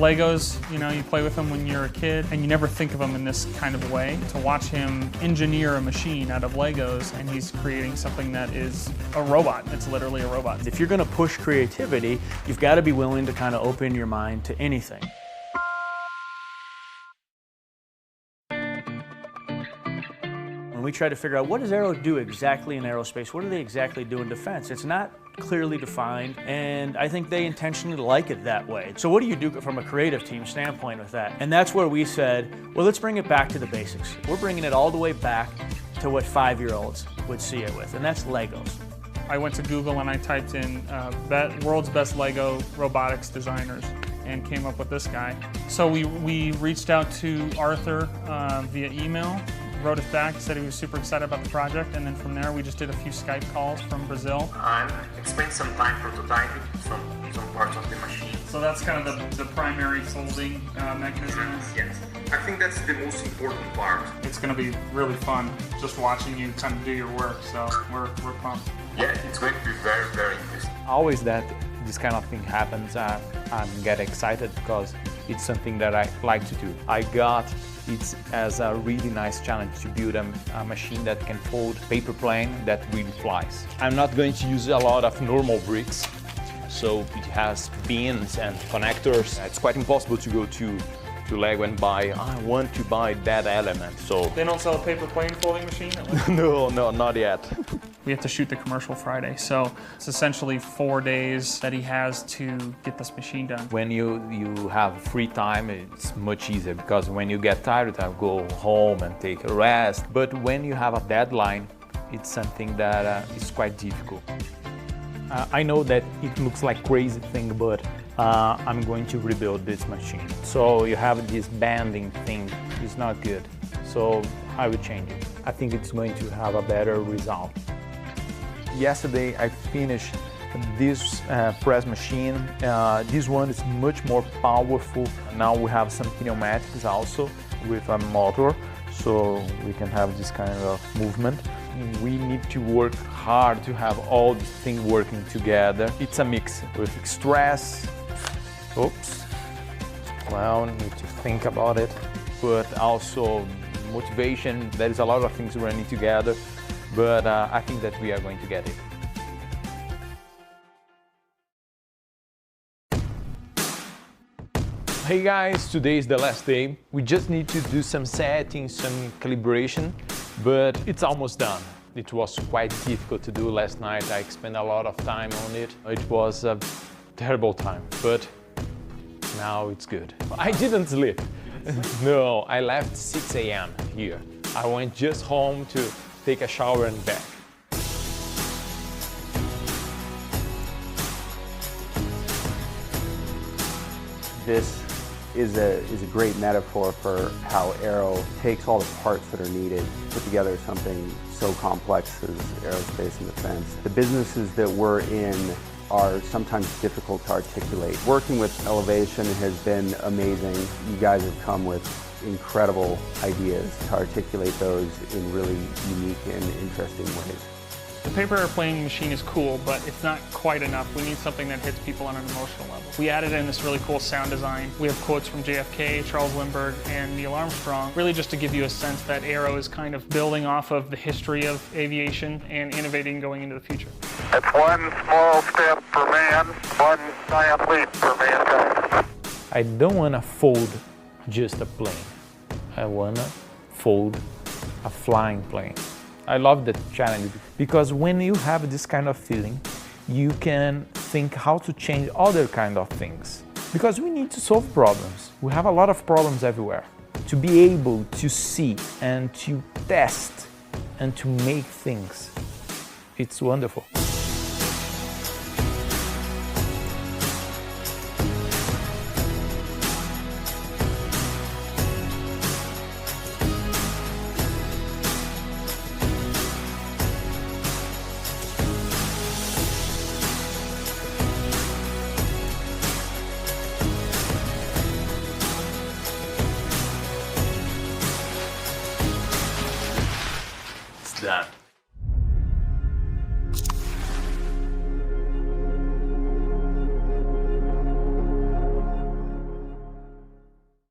Legos, you know, you play with them when you're a kid and you never think of them in this kind of way. To watch him engineer a machine out of Legos and he's creating something that is a robot. It's literally a robot. If you're going to push creativity, you've got to be willing to kind of open your mind to anything. When we try to figure out what does Aero do exactly in aerospace, what do they exactly do in defense, it's not clearly defined, and I think they intentionally like it that way. So what do you do from a creative team standpoint with that? And that's where we said, well, let's bring it back to the basics. We're bringing it all the way back to what 5-year-olds would see it with, and that's Legos. I went to Google and I typed in world's best Lego robotics designers and came up with this guy. So we reached out to Arthur via email, wrote us back, said he was super excited about the project, and then from there we just did a few Skype calls from Brazil. Spent some time prototyping some parts of the machine. So that's kind of the primary folding mechanism. Yes, I think that's the most important part. It's going to be really fun just watching you kind of do your work, so we're pumped. Yeah, it's going to be very, very interesting. Always that this kind of thing happens, I get excited because it's something that I like to do. I got it as a really nice challenge to build a machine that can fold paper plane that really flies. I'm not going to use a lot of normal bricks, so it has pins and connectors. It's quite impossible to go to Lego and buy, I want to buy that element, so... They don't sell a paper plane folding machine? No, not yet. We have to shoot the commercial Friday, so it's essentially 4 days that he has to get this machine done. When you have free time, it's much easier because when you get tired, I'll go home and take a rest. But when you have a deadline, it's something that is quite difficult. I know that it looks like crazy thing, but I'm going to rebuild this machine. So you have this banding thing, it's not good. So I will change it. I think it's going to have a better result. Yesterday I finished this press machine. This one is much more powerful. Now we have some pneumatics also with a motor, so we can have this kind of movement. We need to work hard to have all these things working together. It's a mix with stress, well, need to think about it, but also motivation. There is a lot of things running together, but I think that we are going to get it. Hey guys, today is the last day. We just need to do some settings, some calibration, but it's almost done. It was quite difficult to do last night. I spent a lot of time on it. It was a terrible time, but now it's good. I didn't sleep. No, I left 6 a.m. here. I went just home to take a shower and back. This is a great metaphor for how Aero takes all the parts that are needed to put together something so complex as aerospace and defense. The businesses that we're in are sometimes difficult to articulate. Working with Elevation has been amazing. You guys have come with incredible ideas to articulate those in really unique and interesting ways. The paper airplane machine is cool, but it's not quite enough. We need something that hits people on an emotional level. We added in this really cool sound design. We have quotes from JFK, Charles Lindbergh, and Neil Armstrong, really just to give you a sense that Aero is kind of building off of the history of aviation and innovating going into the future. It's one small step for man, one giant leap for mankind. I don't want to fold just a plane. I want to fold a flying plane. I love that challenge because when you have this kind of feeling, you can think how to change other kind of things. Because we need to solve problems. We have a lot of problems everywhere. To be able to see and to test and to make things, it's wonderful.